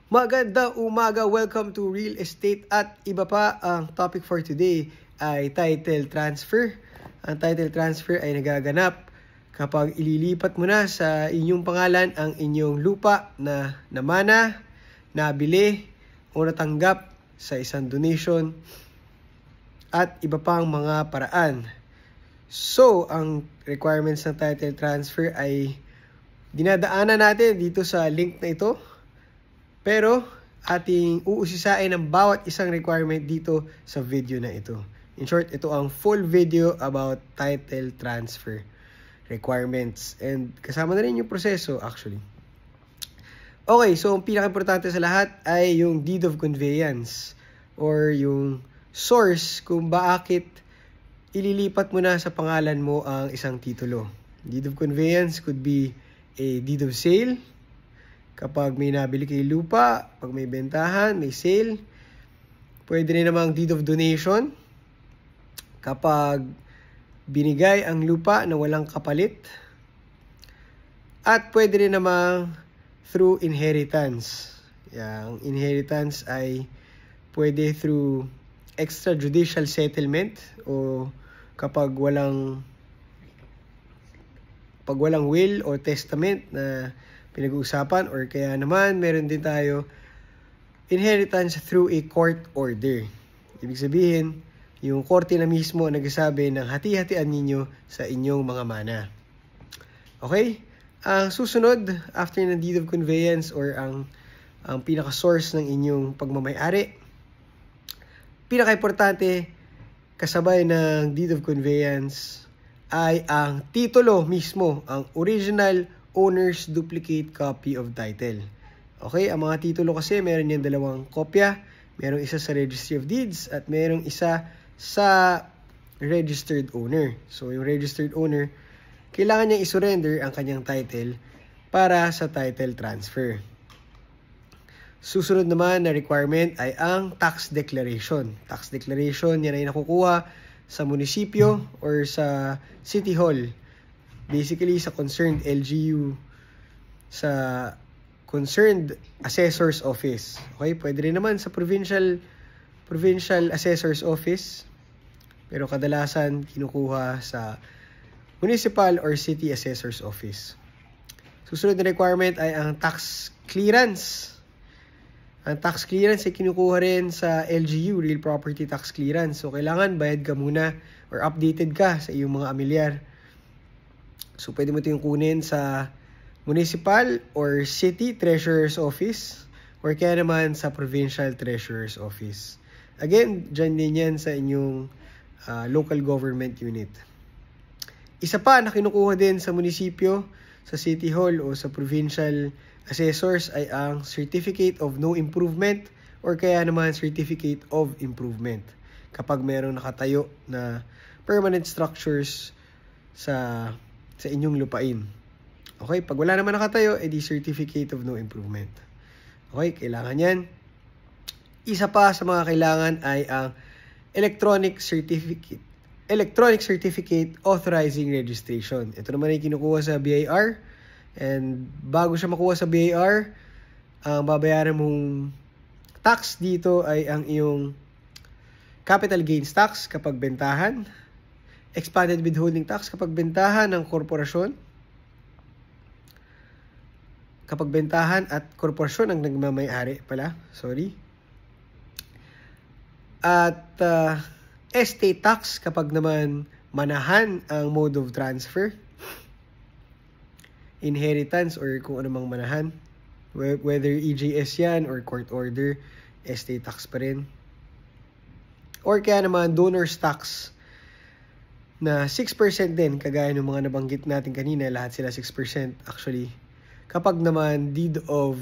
Magandang umaga, welcome to Real Estate at iba pa. Ang topic for today ay title transfer. Ang title transfer ay nagaganap kapag ililipat mo na sa inyong pangalan ang inyong lupa na namana, nabili o natanggap sa isang donation at iba pang mga paraan. So, ang requirements ng title transfer ay dinadaanan natin dito sa link na ito. Pero ating uusisain ang bawat isang requirement dito sa video na ito. In short, ito ang full video about title transfer requirements. And kasama na rin yung proseso actually. Okay, so ang pinaka-importante sa lahat ay yung deed of conveyance or yung source kung bakit ililipat mo na sa pangalan mo ang isang titulo. Deed of conveyance could be a deed of sale. Kapag may nabili kayo lupa, pag may bentahan, may sale. Pwede rin namang deed of donation. Kapag binigay ang lupa na walang kapalit. At pwede rin namang through inheritance. Ang inheritance ay pwede through extrajudicial settlement o kapag walang will o testament na pinag-uusapan, or kaya naman meron din tayo inheritance through a court order. Ibig sabihin, yung korte na mismo nagsasabi ng hati-hatian ninyo sa inyong mga mana. Okay? Ang susunod, after ng deed of conveyance or ang pinaka-source ng inyong pagmamay-ari, pinaka-importante kasabay ng deed of conveyance ay ang titulo mismo, ang original owner's duplicate copy of title. Okay, ang mga titulo kasi meron yung dalawang kopya. Merong isa sa Registry of Deeds at merong isa sa registered owner. So, yung registered owner, kailangan niya isurrender ang kanyang title para sa title transfer. Susunod naman na requirement ay ang tax declaration. Tax declaration, yan ay nakukuha sa munisipyo or sa city hall. Basically, sa concerned LGU, sa concerned assessor's office. Okay, pwede rin naman sa provincial assessor's office. Pero kadalasan kinukuha sa municipal or city assessor's office. Susunod na requirement ay ang tax clearance. Ang tax clearance ay kinukuha rin sa LGU, Real Property Tax Clearance. So, kailangan bayad ka muna or updated ka sa iyong mga amilyar. So, pwede mo ito yung kunin sa municipal or city treasurer's office or kaya naman sa provincial treasurer's office. Again, dyan din yan sa inyong local government unit. Isa pa na kinukuha din sa munisipyo, sa city hall o sa provincial assessors ay ang Certificate of No Improvement or kaya naman Certificate of Improvement. Kapag mayroong nakatayo na permanent structures sa inyong lupain. Okay, pag wala naman nakatayo, edi Certificate of No Improvement. Okay, kailangan yan. Isa pa sa mga kailangan ay ang Electronic Certificate Authorizing Registration. Ito naman ay kinukuha sa BIR. And bago siya makuha sa BIR, ang babayaran mong tax dito ay ang iyong capital gains tax kapag bentahan, expanded withholding tax kapag bentahan ng korporasyon, kapag bentahan at korporasyon ang nagmamay-ari pala, at estate tax kapag naman manahan ang mode of transfer, inheritance or kung anumang manahan, whether EJS yan or court order, estate tax pa rin, or kaya naman donor's tax na 6% din, kagaya ng mga nabanggit natin kanina, lahat sila 6% actually. Kapag naman deed of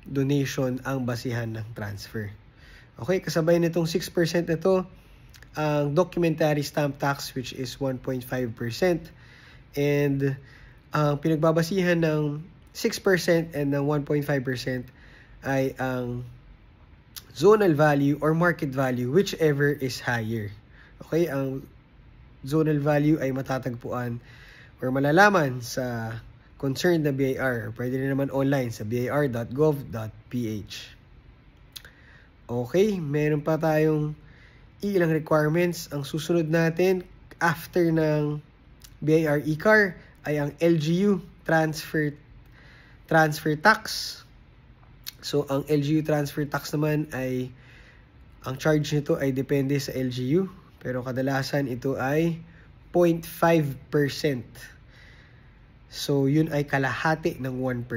donation ang basihan ng transfer. Okay, kasabay nitong 6% na ito, ang documentary stamp tax which is 1.5%. And ang pinagbabasihan ng 6% and ng 1.5% ay ang zonal value or market value, whichever is higher. Okay, ang zonal value ay matatagpuan or malalaman sa concerned na BIR. Pwede rin naman online sa bir.gov.ph. Okay, meron pa tayong ilang requirements. Ang susunod natin after ng BIR ICAR ay ang LGU transfer tax. So ang LGU transfer tax naman ay ang charge nito ay depende sa LGU, pero kadalasan ito ay 0.5%. So yun ay kalahati ng 1%.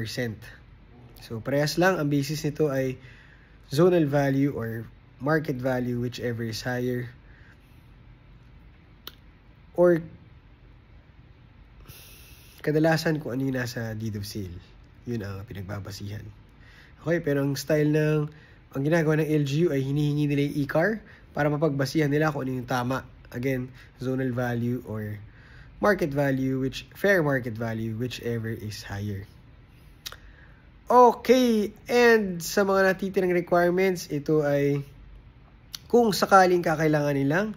So parehas lang, ang basis nito ay zonal value or market value, whichever is higher. Or kadalasan kung ano yung nasa deed of sale. Yun ang pinagbabasihan. Okay, pero ang style ng ang ginagawa ng LGU ay hinihingi nila yung ICAR para mapagbasihan nila kung ano yung tama. Again, zonal value or market value, fair market value, whichever is higher. Okay, and sa mga natitirang requirements, ito ay kung sakaling kakailangan nilang.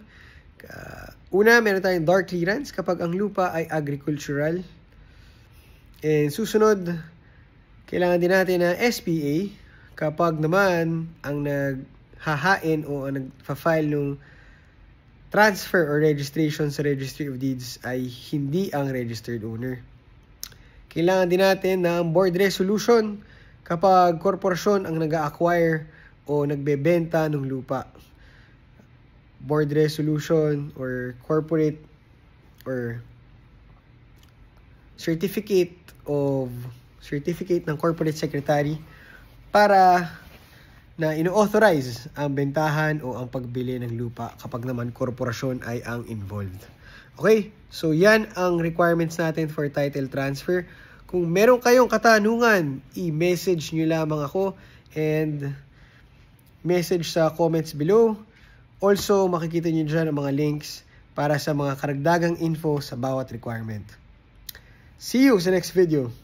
Una, meron tayong dark clearance kapag ang lupa ay agricultural. And susunod, kailangan din natin na SPA kapag naman ang naghahain o ang nagpa-file ng transfer or registration sa Registry of Deeds ay hindi ang registered owner. Kailangan din natin ng board resolution kapag korporasyon ang nag-acquire o nagbebenta ng lupa. Board resolution or corporate or certificate ng corporate secretary para na ino-authorize ang bentahan o ang pagbili ng lupa kapag naman korporasyon ay ang involved. Okay, so yan ang requirements natin for title transfer. Kung meron kayong katanungan, i-message nyo lamang ako and message sa comments below. Also, makikita nyo dyan ang mga links para sa mga karagdagang info sa bawat requirement. See you sa next video.